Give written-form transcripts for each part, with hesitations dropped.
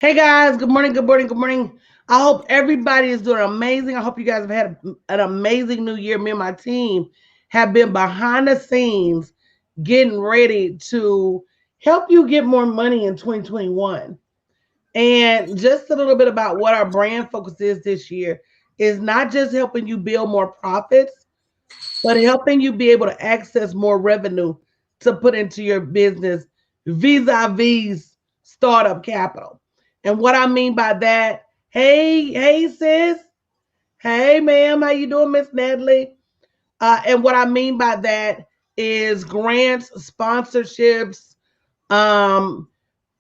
Hey guys, good morning, good morning, good morning. I hope everybody is doing amazing. I hope you guys have had an amazing new year. Me and my team have been behind the scenes getting ready to help you get more money in 2021. And just a little bit about what our brand focus is this year is not just helping you build more profits, but helping you be able to access more revenue to put into your business vis-a-vis startup capital. And what I mean by that, hey sis, hey ma'am, how you doing, Miss Natalie? And what I mean by that is grants, sponsorships, um,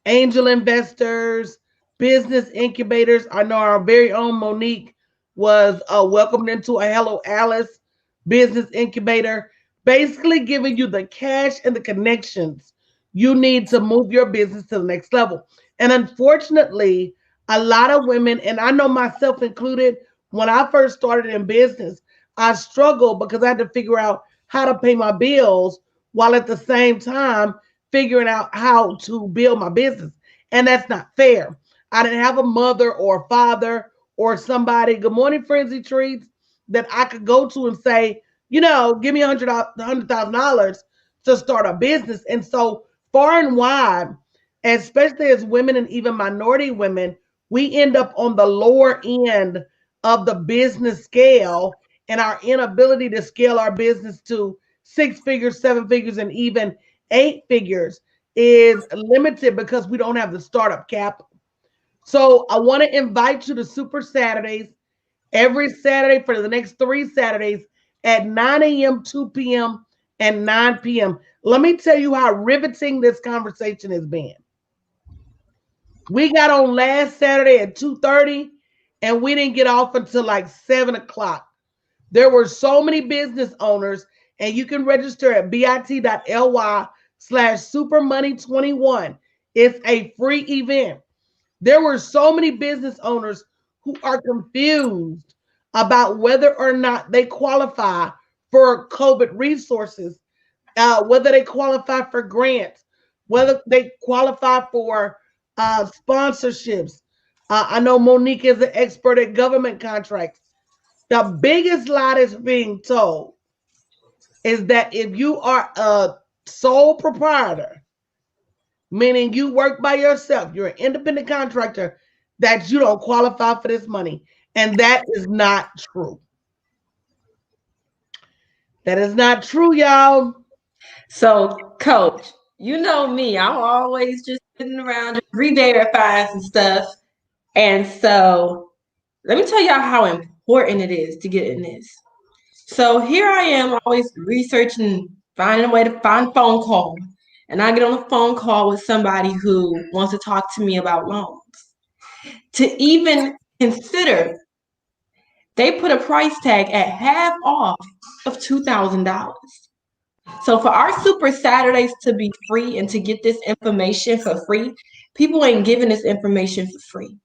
angel investors, business incubators. I know our very own Monique was welcomed into a Hello Alice business incubator, basically giving you the cash and the connections you need to move your business to the next level. And unfortunately, a lot of women, and I know myself included, when I first started in business, I struggled because I had to figure out how to pay my bills while at the same time figuring out how to build my business. And that's not fair. I didn't have a mother or a father or somebody, good morning, Frenzy Treats, that I could go to and say, give me $100,000 to start a business. And so far and wide, especially as women and even minority women, we end up on the lower end of the business scale, and our inability to scale our business to six figures, seven figures, and even eight figures is limited because we don't have the startup capital. So I want to invite you to Super Saturdays every Saturday for the next 3 Saturdays at 9 a.m., 2 p.m., and 9 p.m. Let me tell you how riveting this conversation has been. We got on last Saturday at 2:30, and we didn't get off until like 7 o'clock. There were so many business owners, and you can register at bit.ly/supermoney21. It's a free event. There were so many business owners who are confused about whether or not they qualify for COVID resources, whether they qualify for grants, whether they qualify for sponsorships. I know Monique is an expert at government contracts. The biggest lie that's being told is that if you are a sole proprietor, meaning you work by yourself, you're an independent contractor, that you don't qualify for this money. And that is not true. That is not true, y'all. So, coach, you know me, I'm always just sitting around just re-verifying some stuff. And so, let me tell y'all how important it is to get in this. So, here I am always researching, finding a way to find a phone call. And I get on a phone call with somebody who wants to talk to me about loans. To even consider, they put a price tag at half off of $2,000. So for our Super Saturdays to be free and to get this information for free, people ain't giving this information for free.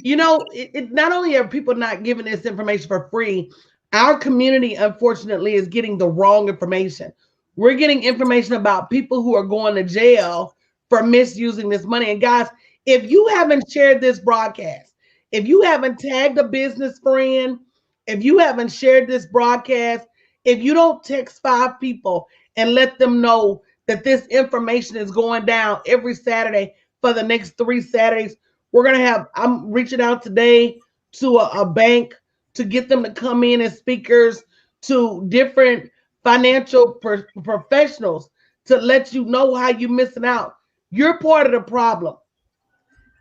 Not only are people not giving this information for free, our community, unfortunately, is getting the wrong information. We're getting information about people who are going to jail for misusing this money. And guys, if you haven't shared this broadcast, if you haven't tagged a business friend, if you haven't shared this broadcast, if you don't text 5 people and let them know that this information is going down every Saturday for the next 3 Saturdays, I'm reaching out today to a bank to get them to come in as speakers, to different financial professionals, to let you know how you're missing out. You're part of the problem.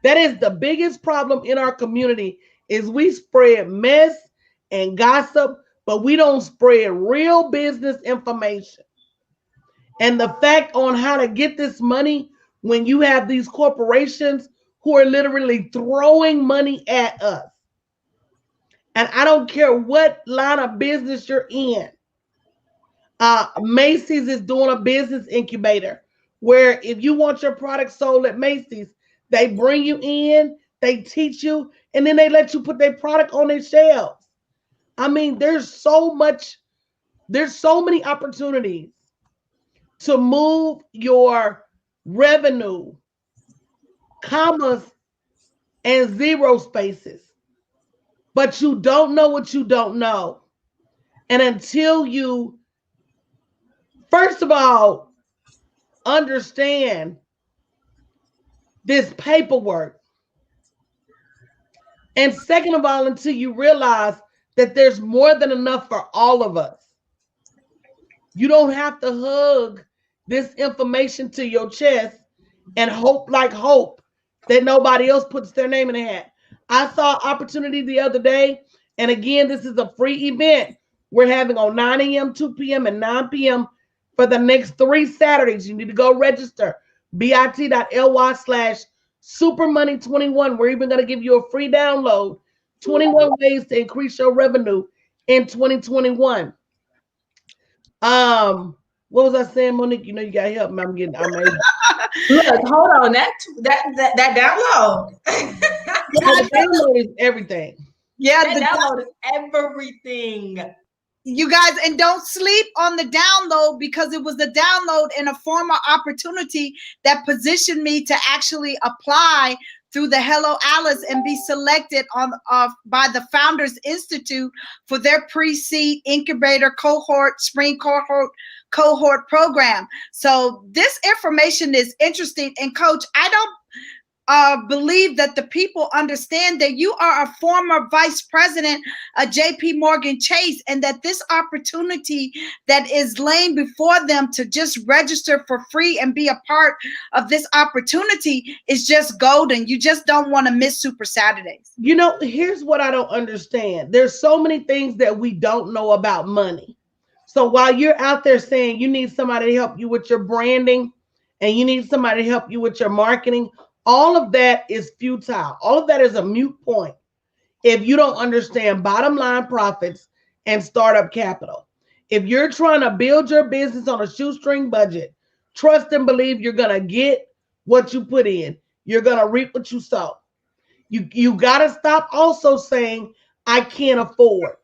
That is the biggest problem in our community is we spread mess and gossip, but we don't spread real business information. And the fact on how to get this money when you have these corporations who are literally throwing money at us. And I don't care what line of business you're in. Macy's is doing a business incubator where if you want your product sold at Macy's, they bring you in, they teach you, and then they let you put their product on their shelves. I mean, there's so many opportunities to move your revenue, commas, and zero spaces. But you don't know what you don't know. And until you, first of all, understand this paperwork, and second of all, until you realize that there's more than enough for all of us. You don't have to hug this information to your chest and hope like hope that nobody else puts their name in the hat. I saw opportunity the other day, and again, this is a free event we're having on 9 a.m., 2 p.m., and 9 p.m. for the next 3 Saturdays. You need to go register bit.ly/ supermoney21. We're even going to give you a free download, 21 ways to increase your revenue in 2021. What was I saying, Monique? You know you gotta help me. I'm able. Look, hold on. That download. The download is everything. Yeah, that download is everything. You guys, and don't sleep on the download, because it was the download and a former opportunity that positioned me to actually apply through the Hello Alice and be selected on by the Founders Institute for their pre-seed incubator cohort, spring cohort program. So this information is interesting. And Coach, I don't believe that the people understand that you are a former vice president of JP Morgan Chase, and that this opportunity that is laying before them to just register for free and be a part of this opportunity is just golden. You just don't want to miss Super Saturdays. You know, here's what I don't understand. There's so many things that we don't know about money. So while you're out there saying you need somebody to help you with your branding and you need somebody to help you with your marketing, all of that is futile. All of that is a moot point if you don't understand bottom line profits and startup capital. If you're trying to build your business on a shoestring budget, trust and believe you're going to get what you put in. You're going to reap what you sow. You got to stop also saying, I can't afford,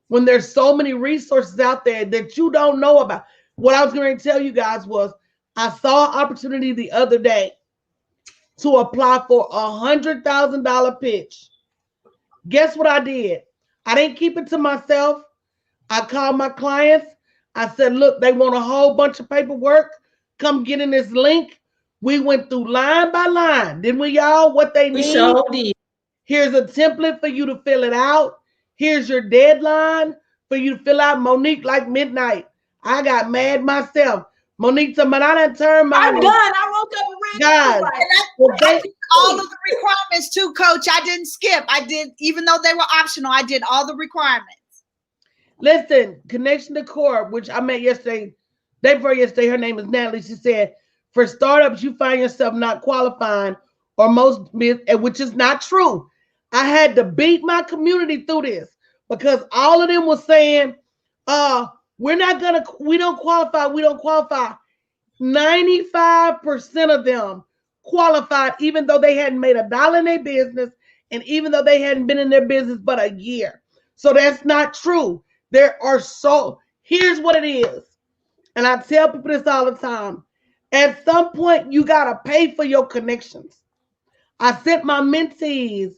when there's so many resources out there that you don't know about. What I was going to tell you guys was I saw an opportunity the other day to apply for $100,000 pitch. Guess what I did? I didn't keep it to myself. I called my clients. I said, look, they want a whole bunch of paperwork. Come get in this link. We went through line by line. Didn't we, y'all? What they need. Sure did. Here's a template for you to fill it out. Here's your deadline for you to fill out. Monique, like midnight. I got mad myself. Monique said, man, I done turned my. I'm done. I woke up and ran. God, I did all of the requirements too, Coach. I didn't skip. I did, even though they were optional, I did all the requirements. Listen, Connection to Core, which I met yesterday, day before yesterday, her name is Natalie. She said, for startups, you find yourself not qualifying, or most, which is not true. I had to beat my community through this because all of them was saying, we don't qualify. 95% of them qualified, even though they hadn't made $1 in their business, and even though they hadn't been in their business but a year. So that's not true. Here's what it is. And I tell people this all the time. At some point, you got to pay for your connections. I sent my mentees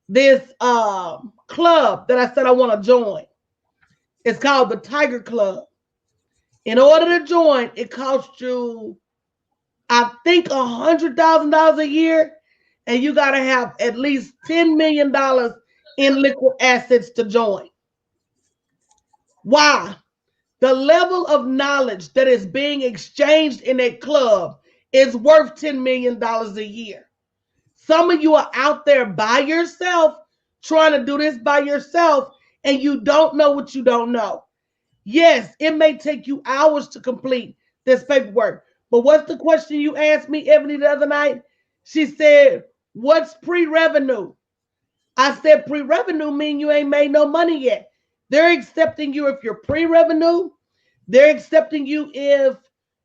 this club that I said I want to join. It's called the Tiger Club. In order to join, it costs you, I think, $100,000 a year, and you got to have at least $10 million in liquid assets to join. Why? The level of knowledge that is being exchanged in a club is worth $10 million a year. Some of you are out there by yourself, trying to do this by yourself, and you don't know what you don't know. Yes, it may take you hours to complete this paperwork. But what's the question you asked me, Ebony, the other night? She said, what's pre-revenue? I said, pre-revenue mean you ain't made no money yet. They're accepting you if you're pre-revenue. They're accepting you if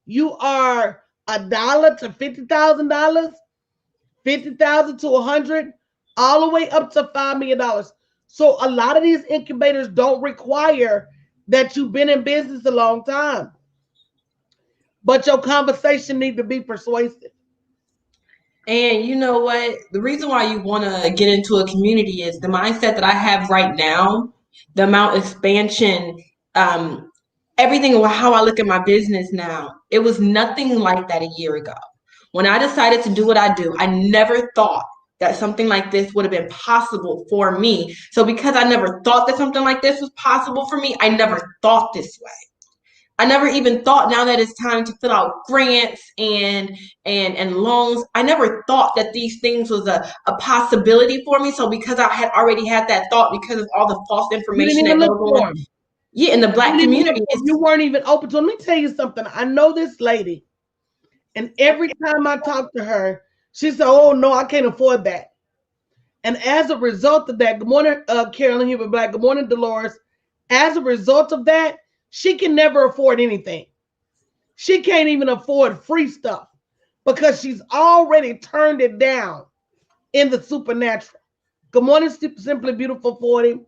you are $1 to $50,000, $50,000 to $100,000, all the way up to $5 million. So a lot of these incubators don't require that you've been in business a long time, but your conversation need to be persuasive. And you know what? The reason why you want to get into a community is the mindset that I have right now, the amount of expansion, um, everything how I look at my business now. It was nothing like that a year ago. When I decided to do what I do, I never thought that something like this would have been possible for me. So because I never thought that something like this was possible for me, I never thought this way. I never even thought now that it's time to fill out grants and loans. I never thought that these things was a possibility for me. So because I had already had that thought because of all the false You didn't information even that look goes for on, them. yeah, in the You Black didn't even look community, for them. You weren't even open to them. Let me tell you something. I know this lady, and every time I talk to her, she said, "Oh no, I can't afford that." And as a result of that, good morning, Carolyn Huber Black. Good morning, Dolores. As a result of that, she can never afford anything. She can't even afford free stuff because she's already turned it down in the supernatural. Good morning, Simply Beautiful 40.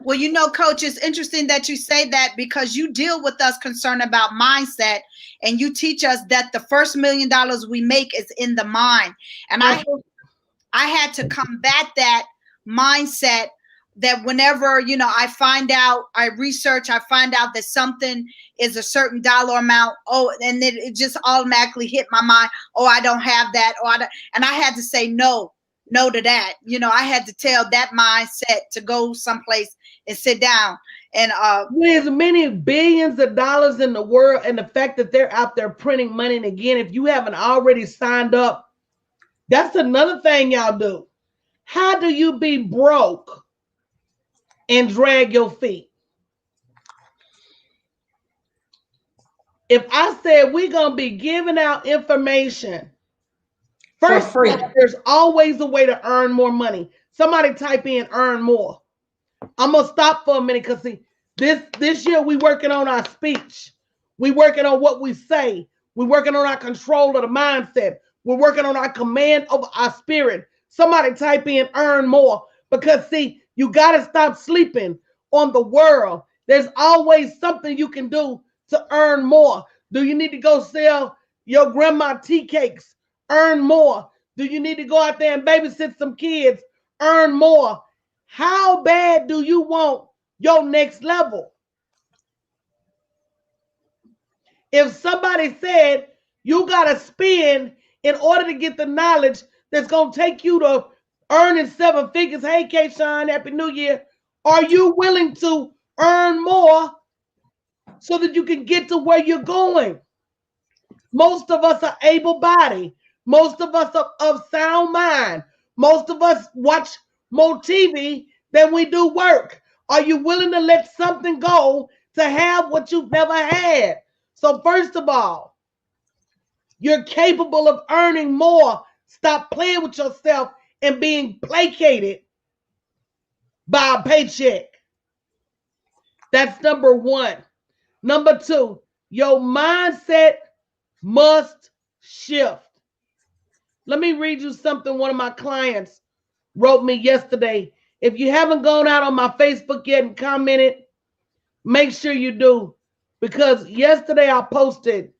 Well, you know, Coach, it's interesting that you say that because you deal with us concerned about mindset, and you teach us that the first $1 million we make is in the mind. And I had to combat that mindset, that whenever, you know, I find out, I research, I find out that something is a certain dollar amount, oh, and then it just automatically hit my mind, oh, I don't have that, or I don't, and I had to say no to that. You know, I had to tell that mindset to go someplace and sit down. And there's many billions of dollars in the world, and the fact that they're out there printing money. And again, if you haven't already signed up, that's another thing y'all do. How do you be broke and drag your feet? If I said we're gonna be giving out information, for first free. there's always a way to earn more money. Somebody type in earn more. I'm gonna stop for a minute because see, this year we working on our speech. We working on what we say. We working on our control of the mindset. We're working on our command over our spirit. Somebody type in earn more because see, you gotta stop sleeping on the world. There's always something you can do to earn more. Do you need to go sell your grandma tea cakes? Earn more. Do you need to go out there and babysit some kids? Earn more. How bad do you want your next level? If somebody said you got to spend in order to get the knowledge that's going to take you to earning 7 figures, hey, K-Shine, Happy New Year, are you willing to earn more so that you can get to where you're going? Most of us are able-bodied. Most of us are of sound mind. Most of us watch more TV than we do work. Are you willing to let something go to have what you've never had? So first of all, you're capable of earning more. Stop playing with yourself and being placated by a paycheck. That's number one. Number two, your mindset must shift. Let me read you something one of my clients wrote me yesterday. If you haven't gone out on my Facebook yet and commented, make sure you do. Because yesterday I posted,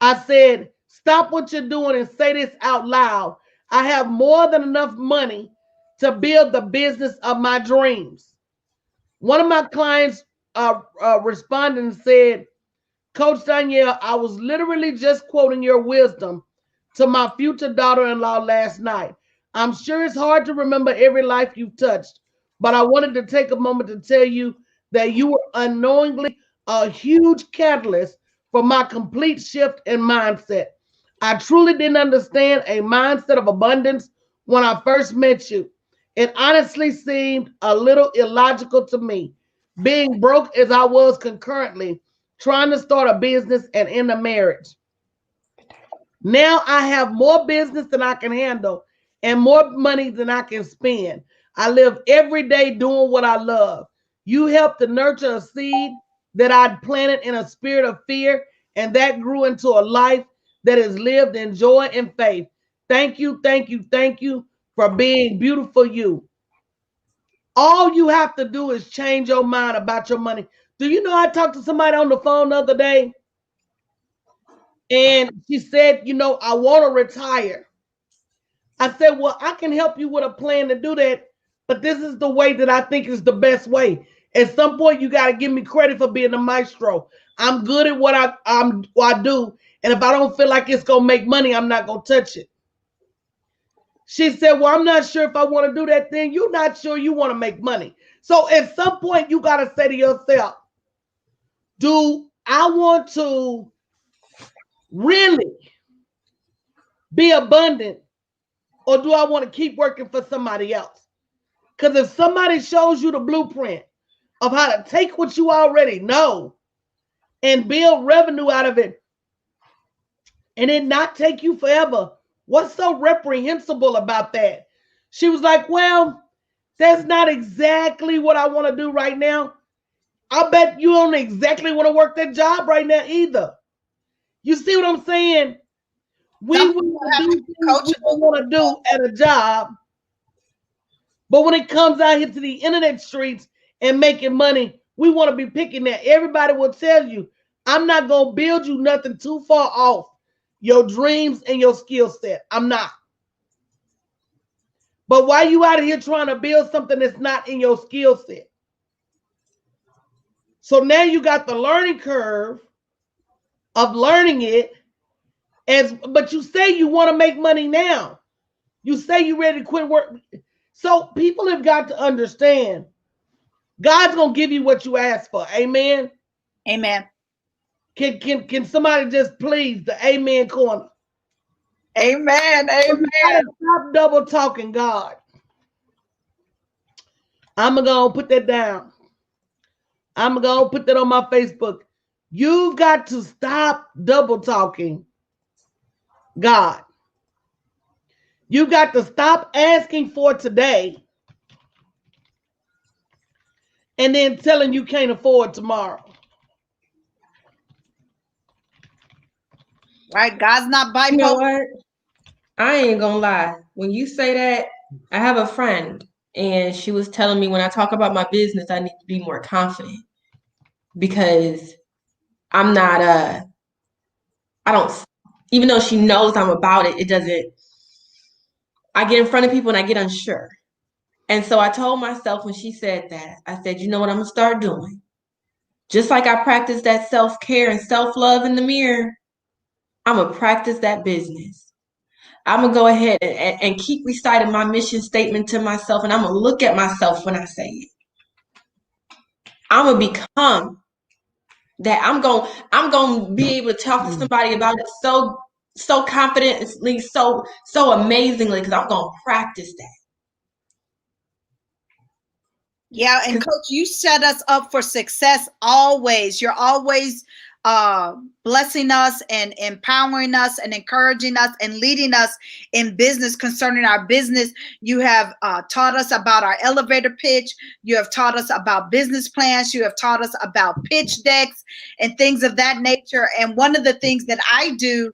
I said, stop what you're doing and say this out loud. I have more than enough money to build the business of my dreams. One of my clients responded and said, Coach Danielle, I was literally just quoting your wisdom to my future daughter-in-law last night. I'm sure it's hard to remember every life you've touched, but I wanted to take a moment to tell you that you were unknowingly a huge catalyst for my complete shift in mindset. I truly didn't understand a mindset of abundance when I first met you. It honestly seemed a little illogical to me, being broke as I was concurrently trying to start a business and end a marriage. Now I have more business than I can handle and more money than I can spend. I live every day doing what I love. You helped to nurture a seed that I'd planted in a spirit of fear, and that grew into a life that is lived in joy and faith. Thank you, thank you, thank you for being beautiful you. All you have to do is change your mind about your money. Do you know I talked to somebody on the phone the other day? And she said, you know, I want to retire. I said, well, I can help you with a plan to do that, but this is the way that I think is the best way. At some point, you got to give me credit for being a maestro. I'm good at what I do, and if I don't feel like it's gonna make money, I'm not gonna touch it. She said, well, I'm not sure if I want to do that thing. You're not sure you want to make money. So at some point, you got to say to yourself, do I want to really be abundant, or do I want to keep working for somebody else? Because if somebody shows you the blueprint of how to take what you already know and build revenue out of it, and it not take you forever, what's so reprehensible about that? She was like, well, that's not exactly what I want to do right now. I bet you don't exactly want to work that job right now either. You see what I'm saying? We want to do things we don't want to do at a job, but when it comes out here to the internet streets and making money, we want to be picking that. Everybody will tell you, I'm not going to build you nothing too far off your dreams and your skill set. I'm not. But why you out here trying to build something that's not in your skill set? So now you got the learning curve of learning it, but you say you want to make money now. You say you're ready to quit work. So people have got to understand, God's gonna give you what you ask for. Amen. Amen. Can somebody just please the amen corner? Amen. Amen. Stop double talking God. I'm gonna put that down. I'm gonna put that on my Facebook. You've got to stop double talking God. You got to stop asking for today and then telling you can't afford tomorrow. Right? God's not bipolar. You know what? I ain't gonna lie. When you say that, I have a friend, and she was telling me when I talk about my business, I need to be more confident because I'm not I don't, even though she knows I'm about it, it doesn't, I get in front of people and I get unsure. And so I told myself when she said that, I said, you know what I'm gonna start doing? Just like I practice that self-care and self-love in the mirror, I'm gonna practice that business. I'm gonna go ahead and keep reciting my mission statement to myself, and I'm gonna look at myself when I say it. I'm gonna become that. I'm gonna be able to talk to somebody about it so confidently, so amazingly, because I'm gonna practice that. Yeah, and Coach, you set us up for success always. You're always blessing us and empowering us and encouraging us and leading us in business concerning our business. You have taught us about our elevator pitch. You have taught us about business plans. You have taught us about pitch decks and things of that nature. And one of the things that I do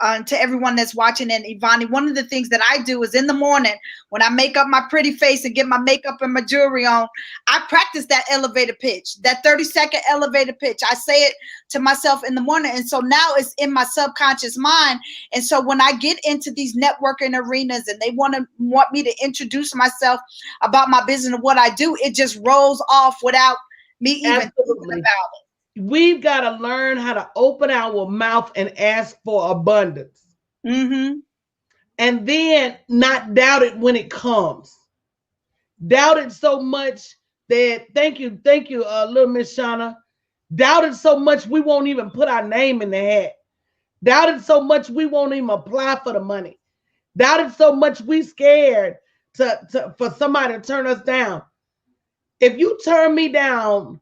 to everyone that's watching, and Ivani, one of the things that I do is in the morning when I make up my pretty face and get my makeup and my jewelry on, I practice that elevator pitch, that 30-second elevator pitch. I say it to myself in the morning. And so now it's in my subconscious mind. And so when I get into these networking arenas and they want me to introduce myself about my business and what I do, it just rolls off without me even thinking about it. We've got to learn how to open our mouth and ask for abundance. Mm-hmm. And then not doubt it when it comes. Doubt it so much that, thank you, little Miss Shauna. Doubt it so much we won't even put our name in the hat. Doubt it so much we won't even apply for the money. Doubt it so much we scared for somebody to turn us down. If you turn me down,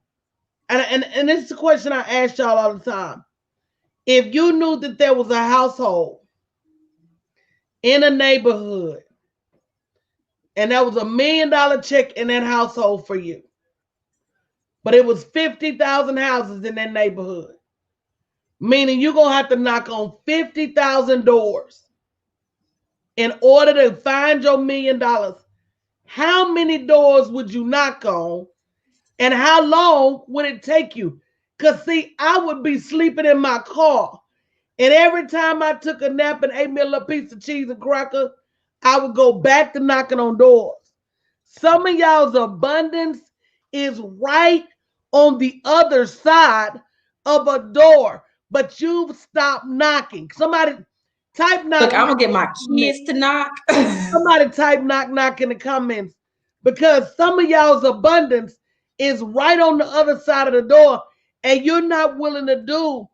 and this is a question I ask y'all all the time. If you knew that there was a household in a neighborhood and there was $1 million check in that household for you, but it was 50,000 houses in that neighborhood, meaning you're going to have to knock on 50,000 doors in order to find your $1 million, how many doors would you knock on? And how long would it take you? Because, see, I would be sleeping in my car And every time I took a nap and ate me a little piece of cheese and cracker, I would go back to knocking on doors. Some of y'all's abundance is right on the other side of a door, but you've stopped knocking. Somebody type knock. Look, I'm gonna get my kids to knock. Somebody type knock knock in the comments because some of y'all's abundance is right on the other side of the door and you're not willing to do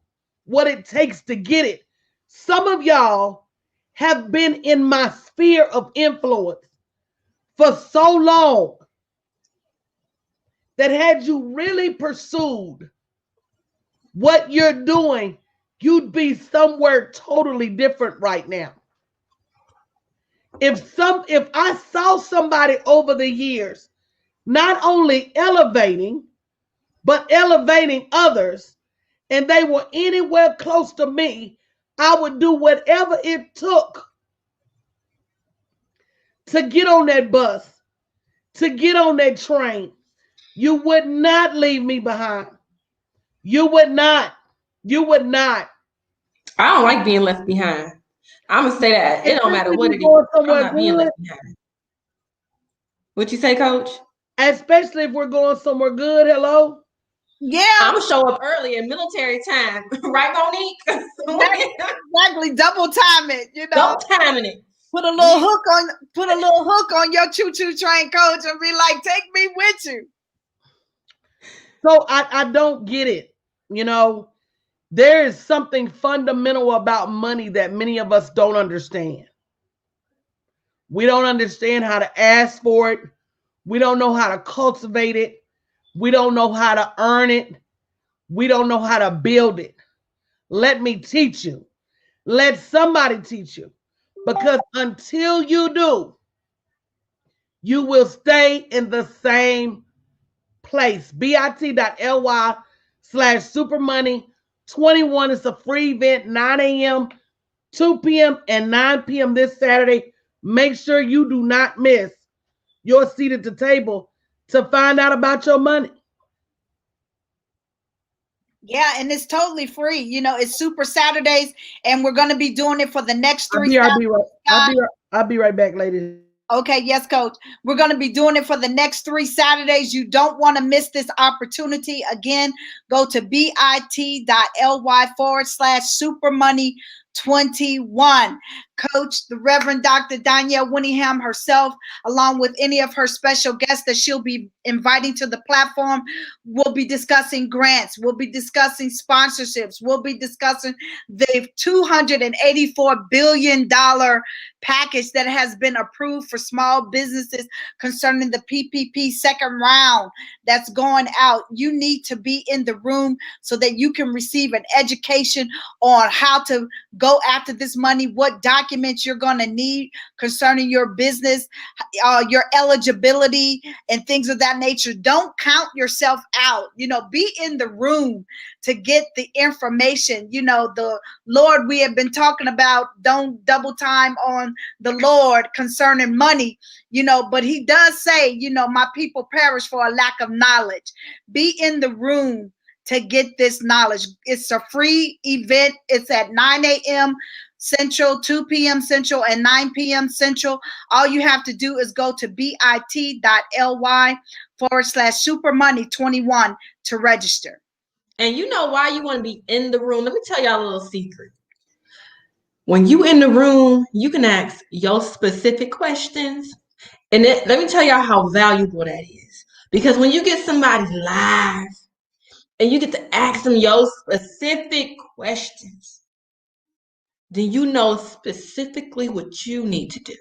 what it takes to get it. Some of y'all have been in my sphere of influence for so long that had you really pursued what you're doing, you'd be somewhere totally different right now. If I saw somebody over the years not only elevating but elevating others and they were anywhere close to me, I would do whatever it took to get on that bus, to get on that train. You would not leave me behind. You would not. You would not. I don't like being left behind. I'm gonna say that. It don't matter what it is. I'm not being left behind. What you say, Coach? Especially if we're going somewhere good. Hello? Yeah. I'm gonna show up early in military time. Right, Monique? Exactly. Double time it, you know. Double timing it. Put a little hook on your choo-choo train, Coach, and be like, take me with you. So I don't get it. You know, there is something fundamental about money that many of us don't understand. We don't understand how to ask for it. We don't know how to cultivate it. We don't know how to earn it. We don't know how to build it. Let me teach you. Let somebody teach you. Because until you do, you will stay in the same place. bit.ly/supermoney21 is a free event, 9 a.m., 2 p.m., and 9 p.m. this Saturday. Make sure you do not miss your seat at the table to find out about your money. Yeah, and it's totally free. You know, it's Super Saturdays, and we're going to be doing it for the next 3 I'll be right back, ladies. Okay, yes, Coach. We're going to be doing it for the next 3 Saturdays. You don't want to miss this opportunity. Again, go to bit.ly/supermoney21. Coach, the Reverend Dr. Danielle Winningham herself, along with any of her special guests that she'll be inviting to the platform, we'll be discussing grants. We'll be discussing sponsorships. We'll be discussing the $284 billion package that has been approved for small businesses concerning the PPP second round that's going out. You need to be in the room so that you can receive an education on how to go after this money, what documents you're going to need concerning your business, your eligibility, and things of that nature. Don't count yourself out. You know, be in the room to get the information. You know, the Lord, we have been talking about, don't double time on the Lord concerning money, you know, but he does say, you know, my people perish for a lack of knowledge. Be in the room to get this knowledge. It's a free event. It's at 9 a.m. Central, 2 p.m. Central, and 9 p.m. Central. All you have to do is go to bit.ly/supermoney21 to register. And you know why you want to be in the room? Let me tell y'all a little secret. When you in the room, you can ask your specific questions. And let me tell y'all how valuable that is. Because when you get somebody live and you get to ask them your specific questions, then you know specifically what you need to do.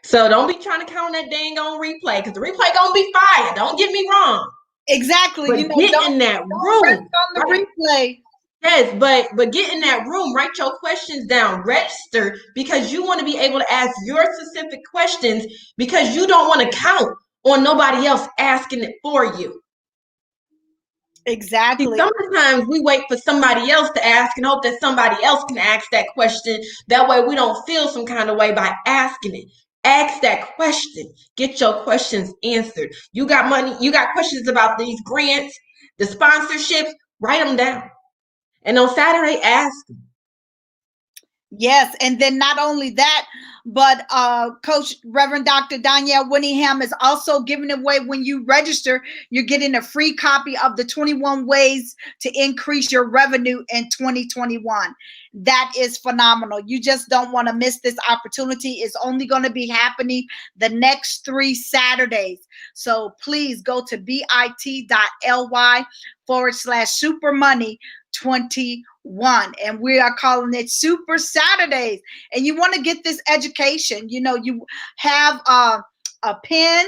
So don't be trying to count that dang on replay, because the replay gonna be fire. Don't get me wrong. Exactly. But you know, get in that room on the replay. Yes, but get in that room, write your questions down, register, because you want to be able to ask your specific questions, because you don't want to count on nobody else asking it for you. Exactly. See, sometimes we wait for somebody else to ask and hope that somebody else can ask that question. That way we don't feel some kind of way by asking it. Ask that question. Get your questions answered. You got money, you got questions about these grants, the sponsorships, write them down. And on Saturday, ask them. Yes, and then not only that, but Coach Reverend Dr. Danielle Winningham is also giving away, when you register, you're getting a free copy of the 21 ways to increase your revenue in 2021. That is phenomenal. You just don't want to miss this opportunity. It's only going to be happening the next 3 Saturdays. So please go to bit.ly/super money 21, and we are calling it Super Saturdays. And you want to get this education, you have a pen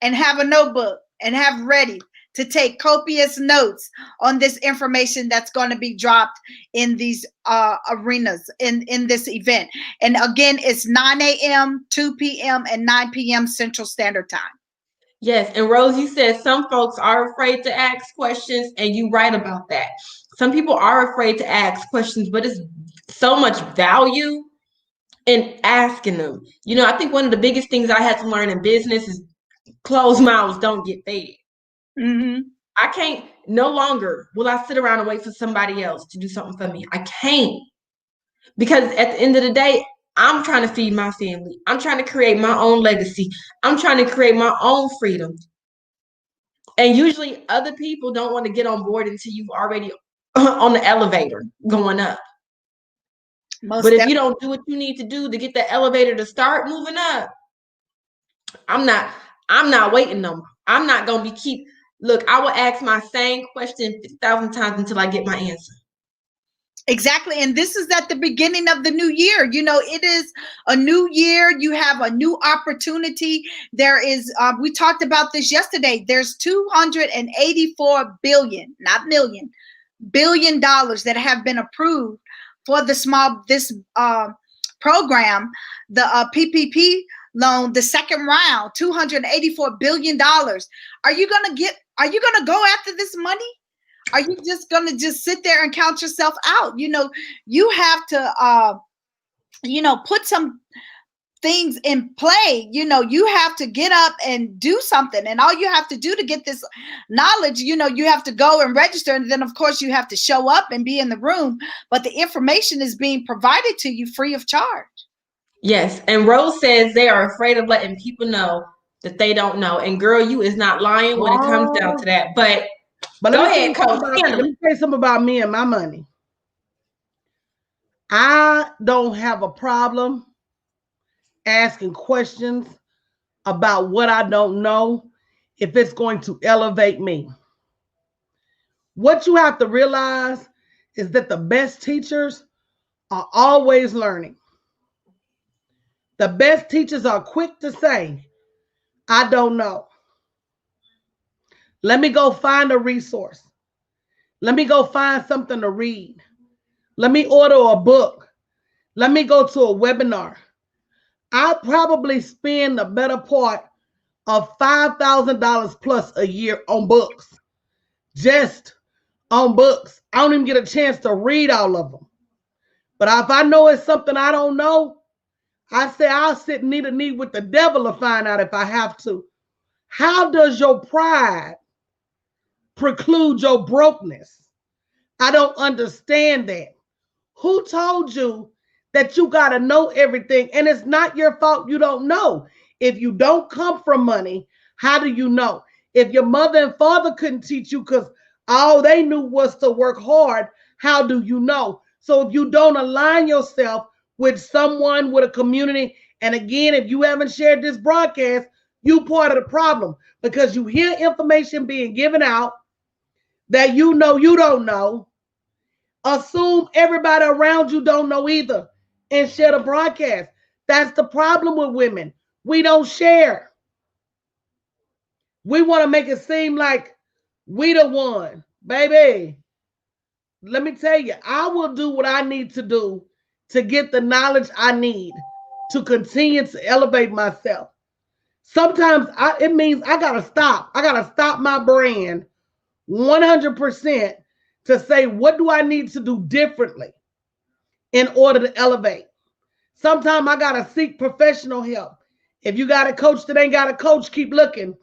and have a notebook and have ready to take copious notes on this information that's going to be dropped in these arenas in this event. And again, it's 9 a.m., 2 p.m., and 9 p.m. Central Standard Time. Yes, and Rose, you said some folks are afraid to ask questions, and you're right about that. Some people are afraid to ask questions, but it's so much value in asking them. I think one of the biggest things I had to learn in business is closed mouths don't get fed. Mm-hmm. I can't, no longer will I sit around and wait for somebody else to do something for me. I can't. Because at the end of the day, I'm trying to feed my family. I'm trying to create my own legacy. I'm trying to create my own freedom. And usually other people don't want to get on board until you've already on the elevator going up. But if you don't do what you need to do to get the elevator to start moving up, I'm not waiting no more. I'm not going to look, I will ask my same question 50,000 times until I get my answer. Exactly. And this is at the beginning of the new year. It is a new year. You have a new opportunity. There is, we talked about this yesterday. There's 284 billion, not million, $1 billion that have been approved for this program, the PPP loan, the second round, $284 billion. Are you going to go after this money? Are you just going to just sit there and count yourself out? You have to, put some things in play. You have to get up and do something. And all you have to do to get this knowledge, you have to go and register. And then, of course, you have to show up and be in the room. But the information is being provided to you free of charge. Yes. And Rose says they are afraid of letting people know that they don't know. And girl, you is not lying when it comes down to that. But go ahead, Coach. Let me tell you something about me and my money. I don't have a problem asking questions about what I don't know if it's going to elevate me. What you have to realize is that the best teachers are always learning. The best teachers are quick to say, I don't know. Let me go find a resource. Let me go find something to read. Let me order a book. Let me go to a webinar. I probably spend the better part of $5,000 plus a year on books. Just on books. I don't even get a chance to read all of them. But if I know it's something I don't know, I say I'll sit knee to knee with the devil to find out if I have to. How does your pride preclude your brokenness? I don't understand that. Who told you that you got to know everything? And it's not your fault you don't know. If you don't come from money, how do you know? If your mother and father couldn't teach you because all they knew was to work hard, how do you know? So if you don't align yourself with someone, with a community, and again, if you haven't shared this broadcast, you part of the problem because you hear information being given out that you don't know. Assume everybody around you don't know either and share the broadcast. That's the problem with women. We don't share. We want to make it seem like we the one. Baby, let me tell you, I will do what I need to do to get the knowledge I need to continue to elevate myself. Sometimes it means I got to stop. I got to stop my brand 100% to say, what do I need to do differently in order to elevate? Sometimes I got to seek professional help. If you got a coach that ain't got a coach, keep looking.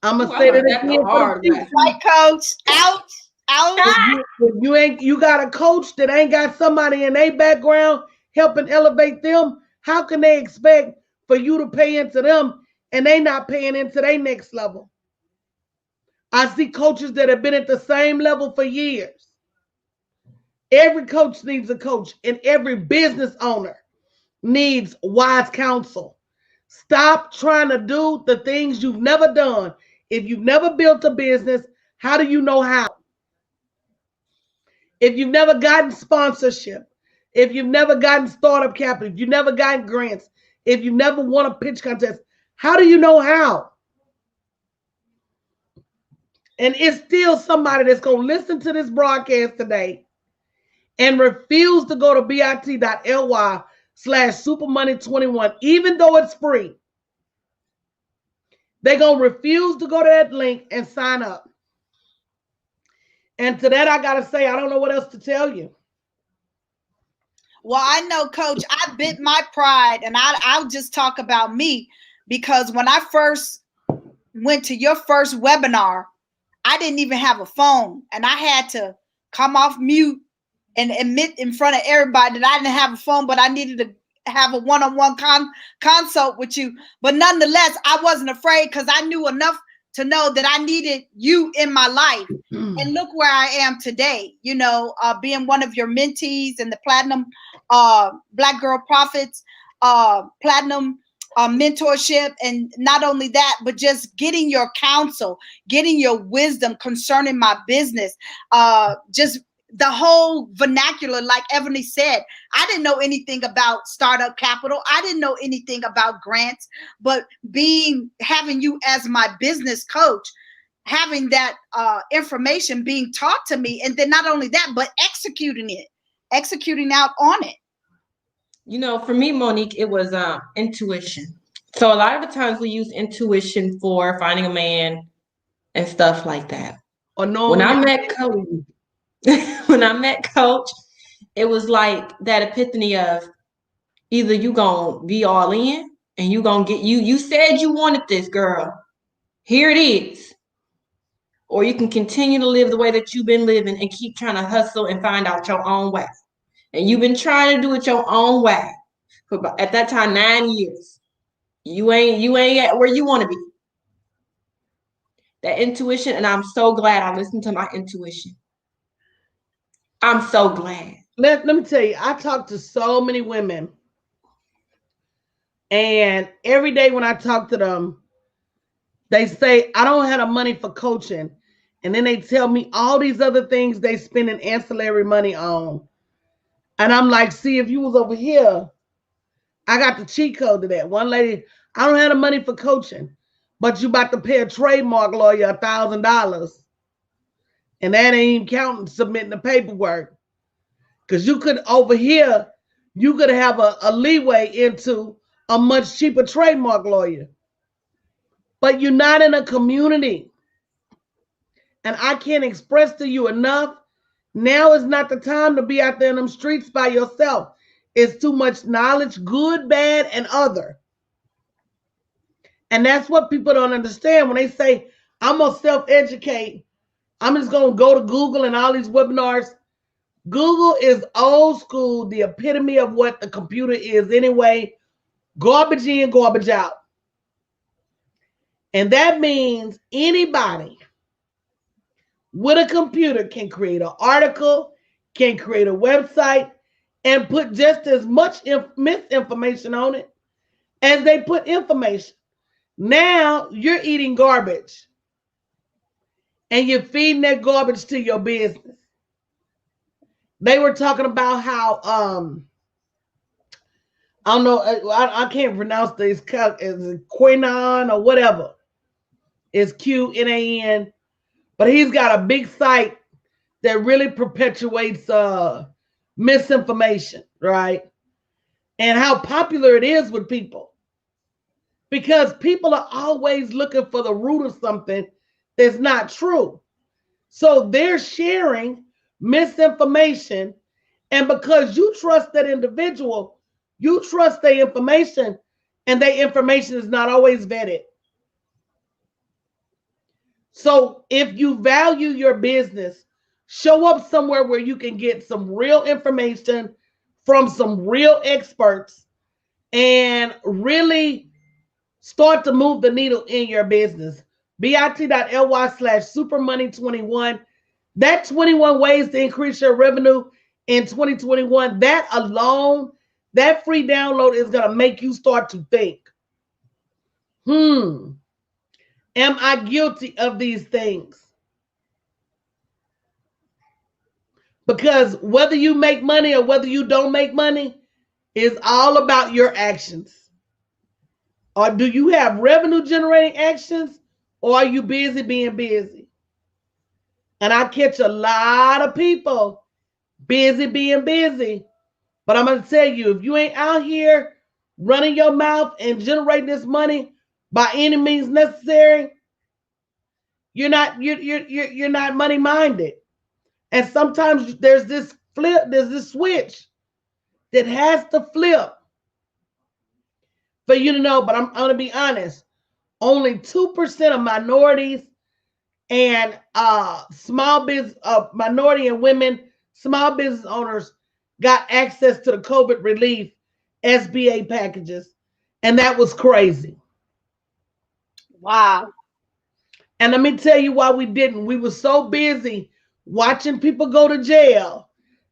I'm going to say that again. Right, Coach. Ouch. Ouch. You got a coach that ain't got somebody in their background helping elevate them, how can they expect for you to pay into them and they not paying into their next level? I see coaches that have been at the same level for years. Every coach needs a coach, and every business owner needs wise counsel. Stop trying to do the things you've never done. If you've never built a business, how do you know how? If you've never gotten sponsorship, if you've never gotten startup capital, if you've never gotten grants, if you've never won a pitch contest, how do you know how? And it's still somebody that's going to listen to this broadcast today and refuse to go to bit.ly/supermoney21, even though it's free. They're going to refuse to go to that link and sign up. And to that, I got to say, I don't know what else to tell you. Well, I know, Coach, I bit my pride, and I'll just talk about me, because when I first went to your first webinar, I didn't even have a phone, and I had to come off mute and admit in front of everybody that I didn't have a phone, but I needed to have a one-on-one consult with you. But nonetheless, I wasn't afraid, because I knew enough to know that I needed you in my life. And look where I am today, you know, being one of your mentees in the Platinum Black Girl Profits Platinum mentorship. And not only that, but just getting your counsel, getting your wisdom concerning my business, just the whole vernacular. Like Ebony said, I didn't know anything about startup capital. I didn't know anything about grants, but having you as my business coach, having that information being taught to me, and then not only that, but executing out on it. You know, for me, Monique, it was intuition. So a lot of the times we use intuition for finding a man and stuff like that. Or When I met Coach, it was like that epiphany of either you gonna be all in and you gonna get you said you wanted this, girl. Here it is. Or you can continue to live the way that you've been living and keep trying to hustle and find out your own way. And you've been trying to do it your own way for at that time 9 years. You ain't at where you want to be. That intuition, and I'm so glad I listened to my intuition. I'm so glad. Let me tell you, I talk to so many women, and every day when I talk to them, they say, I don't have the money for coaching. And then they tell me all these other things they spending ancillary money on. And I'm like, see, if you was over here, I got the cheat code to that. One lady, I don't have the money for coaching, but you about to pay a trademark lawyer $1,000. And that ain't even counting submitting the paperwork. Because you could, over here, you could have a leeway into a much cheaper trademark lawyer. But you're not in a community. And I can't express to you enough, now is not the time to be out there in them streets by yourself. It's too much knowledge, good, bad, and other. And that's what people don't understand when they say, I'm going to self-educate. I'm just going to go to Google and all these webinars. Google is old school, the epitome of what the computer is anyway. Garbage in, garbage out. And that means anybody with a computer can create an article, can create a website, and put just as much misinformation on it as they put information. Now you're eating garbage and you're feeding that garbage to your business. They were talking about how, I don't know, I can't pronounce this, is Quanon or whatever. It's QNAN. But he's got a big site that really perpetuates misinformation, right? And how popular it is with people. Because people are always looking for the root of something that's not true. So they're sharing misinformation. And because you trust that individual, you trust their information, and their information is not always vetted. So if you value your business, Show up somewhere where you can get some real information from some real experts and really start to move the needle in your business. bit.ly/supermoney21. That 21 ways to increase your revenue in 2021. That alone, that free download is going to make you start to think, am I guilty of these things? Because whether you make money or whether you don't make money is all about your actions. Or do you have revenue generating actions, or are you busy being busy? And I catch a lot of people busy being busy. But I'm going to tell you, if you ain't out here running your mouth and generating this money by any means necessary, you're not money minded. And sometimes there's this switch that has to flip for you to know. But I'm going to be honest, only 2% of minorities and small business, minority and women, small business owners got access to the COVID relief SBA packages. And that was crazy. Wow. And let me tell you why we didn't. We were so busy watching people go to jail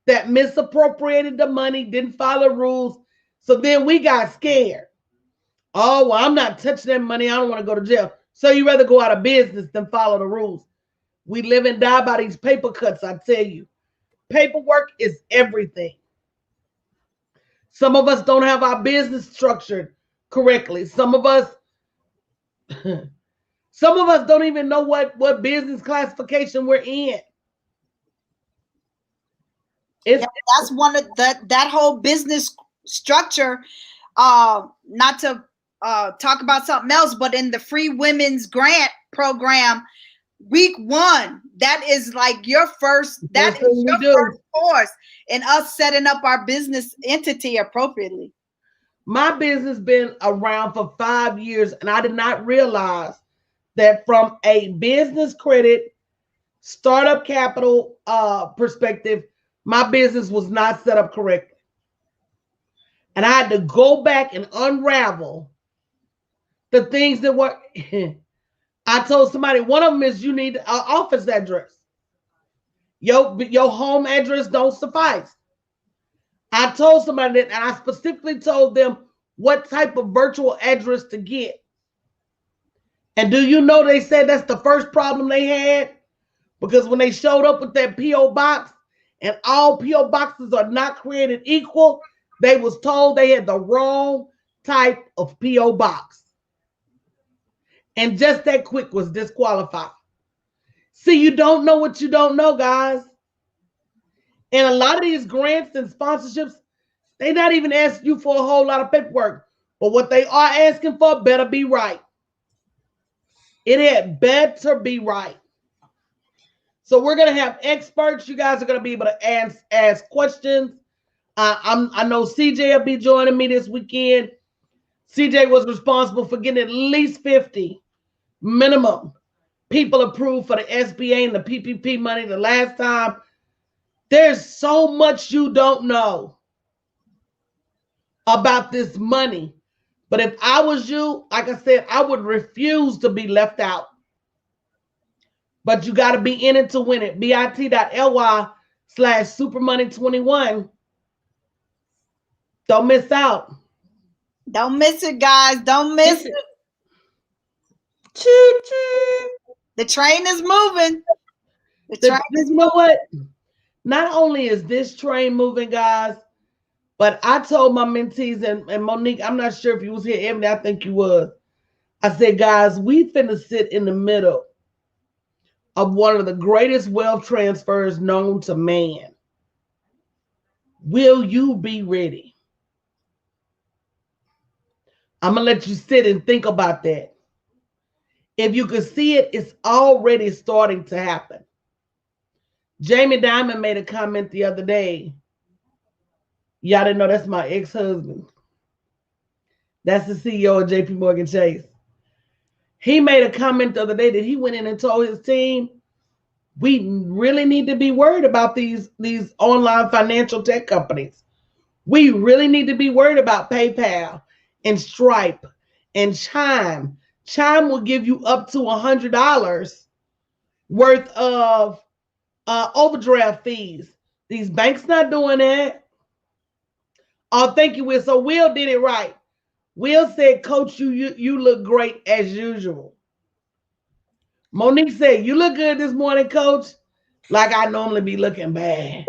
that misappropriated the money, didn't follow rules. So then we got scared. Oh, well, I'm not touching that money. I don't want to go to jail. So you rather go out of business than follow the rules. We live and die by these paper cuts, I tell you. Paperwork is everything. Some of us don't have our business structured correctly. Some of us don't even know what business classification we're in. That's one of that whole business structure. Not to talk about something else, but in the free women's grant program, week 1, that is like your first. That is your first course in us setting up our business entity appropriately. My business been around for 5 years, and I did not realize that from a business credit, startup capital perspective, my business was not set up correctly. And I had to go back and unravel the things that were. I told somebody, one of them is you need an office address. Your home address don't suffice. I told somebody that, and I specifically told them what type of virtual address to get. And do you know they said that's the first problem they had? Because when they showed up with that P.O. box, and all P.O. boxes are not created equal, they was told they had the wrong type of P.O. box. And just that quick was disqualified. See, you don't know what you don't know, guys. And a lot of these grants and sponsorships, they not even asking you for a whole lot of paperwork. But what they are asking for better be right. It had better be right. So we're going to have experts. You guys are going to be able to ask questions. I know CJ will be joining me this weekend. CJ was responsible for getting at least 50 minimum people approved for the SBA and the PPP money the last time. There's so much you don't know about this money. But if I was you, like I said, I would refuse to be left out. But you got to be in it to win it. bit.ly/supermoney21. Don't miss out. Don't miss it, guys. Don't miss it. Choo choo. The train is moving. You know what? Not only is this train moving, guys, but I told my mentees and Monique, I'm not sure if you was here, Ebony, I think you was. I said, guys, we finna sit in the middle of one of the greatest wealth transfers known to man. Will you be ready? I'm going to let you sit and think about that. If you can see it, it's already starting to happen. Jamie Dimon made a comment the other day. Y'all didn't know that's my ex-husband. That's the CEO of JP Morgan Chase. He made a comment the other day that he went in and told his team, We really need to be worried about these online financial tech companies. We really need to be worried about PayPal and Stripe and Chime. Chime will give you up to $100 worth of overdraft fees. These banks not doing that. Oh, thank you, Will. So Will did it right. Will said, "Coach, you look great as usual." Monique said, "You look good this morning, Coach. Like I normally be looking bad."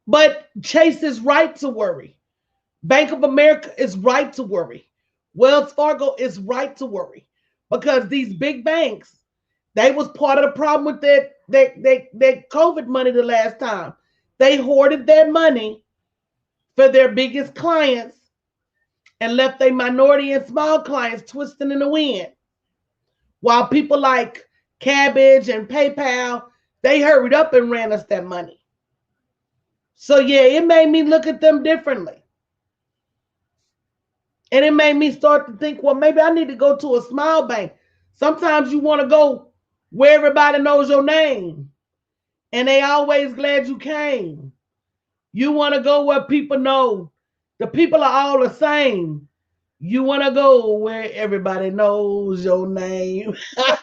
But Chase is right to worry. Bank of America is right to worry. Wells Fargo is right to worry because these big banks, they was part of the problem with that COVID money the last time. They hoarded their money for their biggest clients and left their minority and small clients twisting in the wind. While people like Cabbage and PayPal, they hurried up and ran us that money. So yeah, it made me look at them differently. And it made me start to think, well, maybe I need to go to a small bank. Sometimes you want to go where everybody knows your name and they always glad you came. You want to go where people know the people are all the same. You want to go where everybody knows your name. That's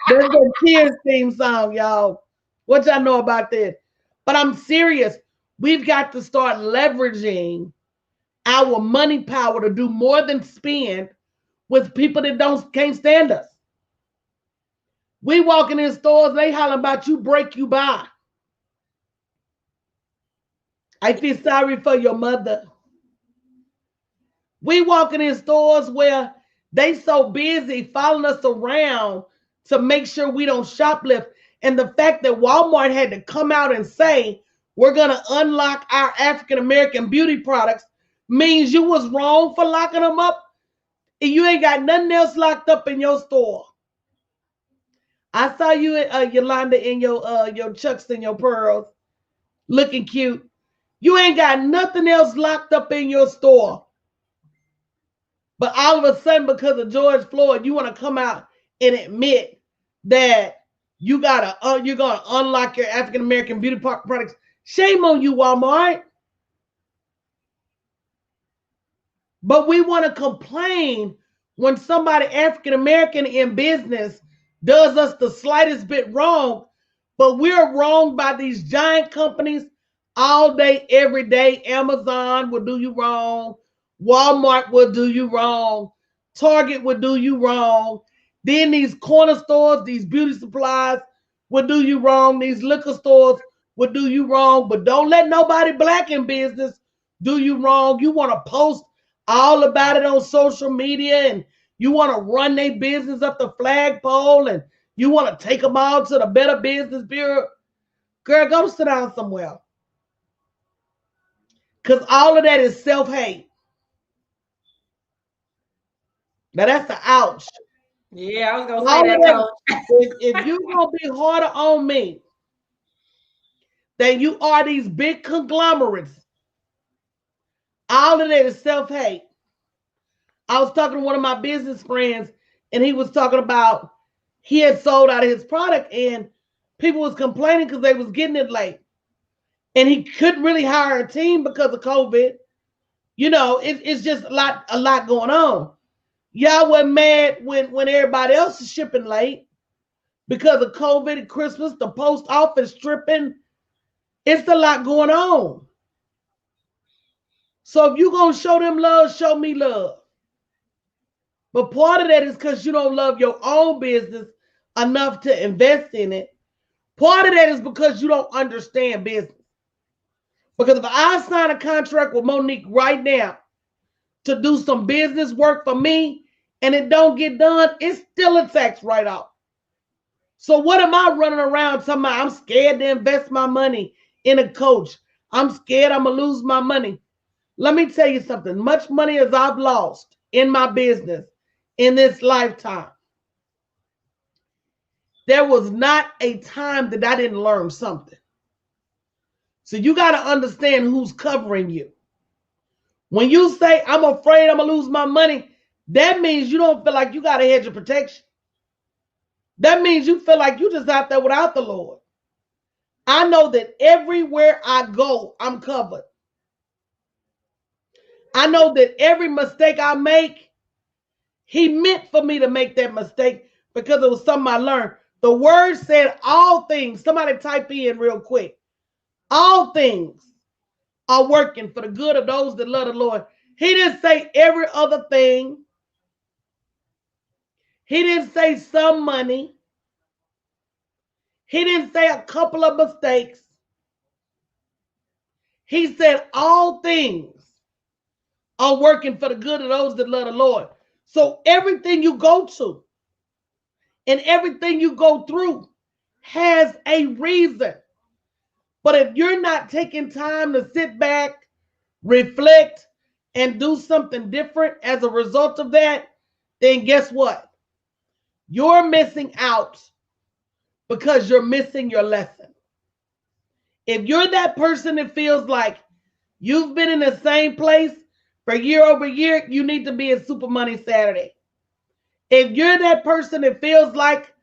the Tears theme song, y'all. What y'all know about that? But I'm serious. We've got to start leveraging our money power to do more than spend with people that can't stand us. We walking in stores, they hollering about you break you buy. I feel sorry for your mother. We walking in stores where they so busy following us around to make sure we don't shoplift. And the fact that Walmart had to come out and say, we're going to unlock our African American beauty products means you was wrong for locking them up. And you ain't got nothing else locked up in your store. I saw you, Yolanda, in your chucks and your pearls, looking cute. You ain't got nothing else locked up in your store. But all of a sudden, because of George Floyd, you want to come out and admit that you're gonna unlock your African American beauty products. Shame on you, Walmart. But we want to complain when somebody African American in business does us the slightest bit wrong, but we're wronged by these giant companies all day, every day. Amazon will do you wrong. Walmart will do you wrong. Target will do you wrong. Then these corner stores, these beauty supplies will do you wrong. These liquor stores will do you wrong. But don't let nobody black in business do you wrong. You want to post all about it on social media and you want to run their business up the flagpole and you want to take them all to the Better Business Bureau. Girl, go sit down somewhere. Because all of that is self-hate. Now that's the ouch. Yeah, I was going to say that, Coach. If you're going to be harder on me than you are these big conglomerates, all of that is self-hate. I was talking to one of my business friends and he was talking about he had sold out of his product and people was complaining because they was getting it late. And he couldn't really hire a team because of COVID. You know, it's just a lot going on. Y'all were mad when everybody else is shipping late because of COVID and Christmas, the post office tripping. It's a lot going on. So if you're going to show them love, show me love. But part of that is because you don't love your own business enough to invest in it. Part of that is because you don't understand business. Because if I sign a contract with Monique right now to do some business work for me and it don't get done, it's still a tax write-off. So what am I running around talking about? I'm scared to invest my money in a coach. I'm scared I'm going to lose my money. Let me tell you something. Much money as I've lost in my business in this lifetime, there was not a time that I didn't learn something. So you got to understand who's covering you. When you say, I'm afraid I'm going to lose my money, that means you don't feel like you got a hedge of protection. That means you feel like you just out there without the Lord. I know that everywhere I go, I'm covered. I know that every mistake I make, he meant for me to make that mistake because it was something I learned. The word said all things. Somebody type in real quick. All things are working for the good of those that love the Lord. He didn't say every other thing. He didn't say some money. He didn't say a couple of mistakes. He said all things are working for the good of those that love the Lord. So everything you go to and everything you go through has a reason. But if you're not taking time to sit back, reflect, and do something different as a result of that, then guess what? You're missing out because you're missing your lesson. If you're that person that feels like you've been in the same place for year over year, you need to be in Super Money Saturday. If you're that person that feels like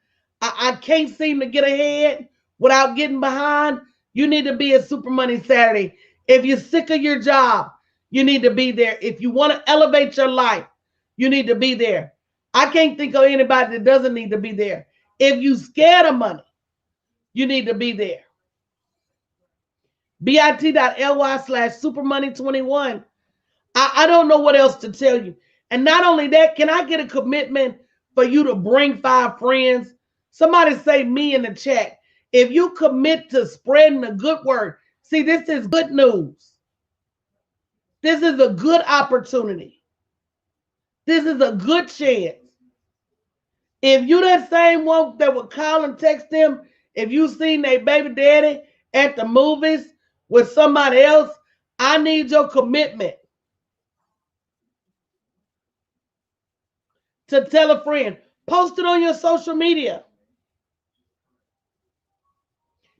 I can't seem to get ahead without getting behind, you need to be at Super Money Saturday. If you're sick of your job, you need to be there. If you want to elevate your life, you need to be there. I can't think of anybody that doesn't need to be there. If you scared of money, you need to be there. bit.ly/supermoney21. I don't know what else to tell you. And not only that, can I get a commitment for you to bring 5 friends? Somebody say me in the chat. If you commit to spreading the good word, see, this is good news. This is a good opportunity. This is a good chance. If you that same one that would call and text them, if you seen their baby daddy at the movies with somebody else, I need your commitment to tell a friend. Post it on your social media.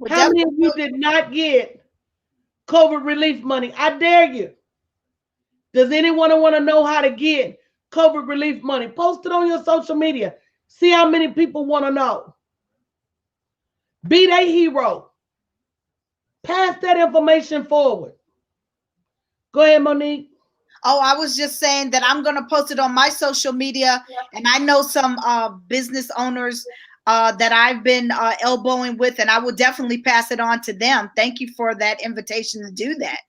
How many of you did not get COVID relief money? I dare you. Does anyone want to know how to get COVID relief money? Post it on your social media. See how many people want to know. Be their hero. Pass that information forward. Go ahead, Monique. Oh, I was just saying that I'm going to post it on my social media. And I know some business owners that I've been elbowing with, and I will definitely pass it on to them. Thank you for that invitation to do that.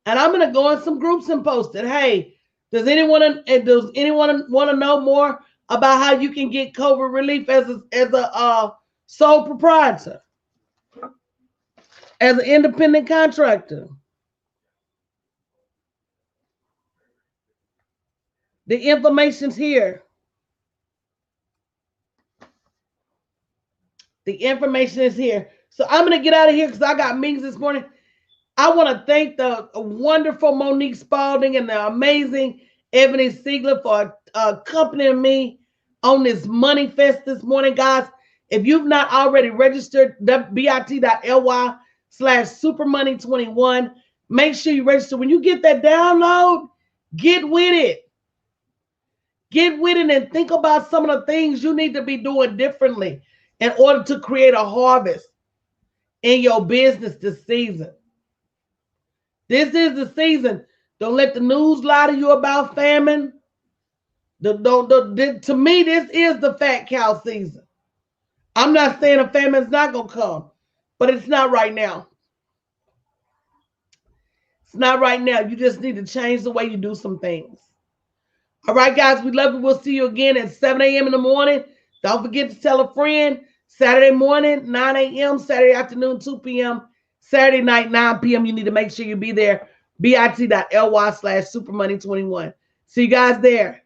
And I'm going to go in some groups and post it. Hey, does anyone want to know more about how you can get COVID relief as a sole proprietor, as an independent contractor? The information's here. The information is here. So I'm going to get out of here because I got meetings this morning. I want to thank the wonderful Monique Spalding and the amazing Ebony Siegler for accompanying me on this Money Fest this morning, guys. If you've not already registered, bit.ly/supermoney21, make sure you register. When you get that download, get with it. Get with it and think about some of the things you need to be doing differently in order to create a harvest in your business this season. This is the season. Don't let the news lie to you about famine. To me, this is the fat cow season. I'm not saying a famine's not going to come, but it's not right now. It's not right now. You just need to change the way you do some things. All right, guys, we love you. We'll see you again at 7 a.m. in the morning. Don't forget to tell a friend. Saturday morning, 9 a.m., Saturday afternoon, 2 p.m., Saturday night, 9 p.m. You need to make sure you be there. bit.ly/supermoney21. See you guys there.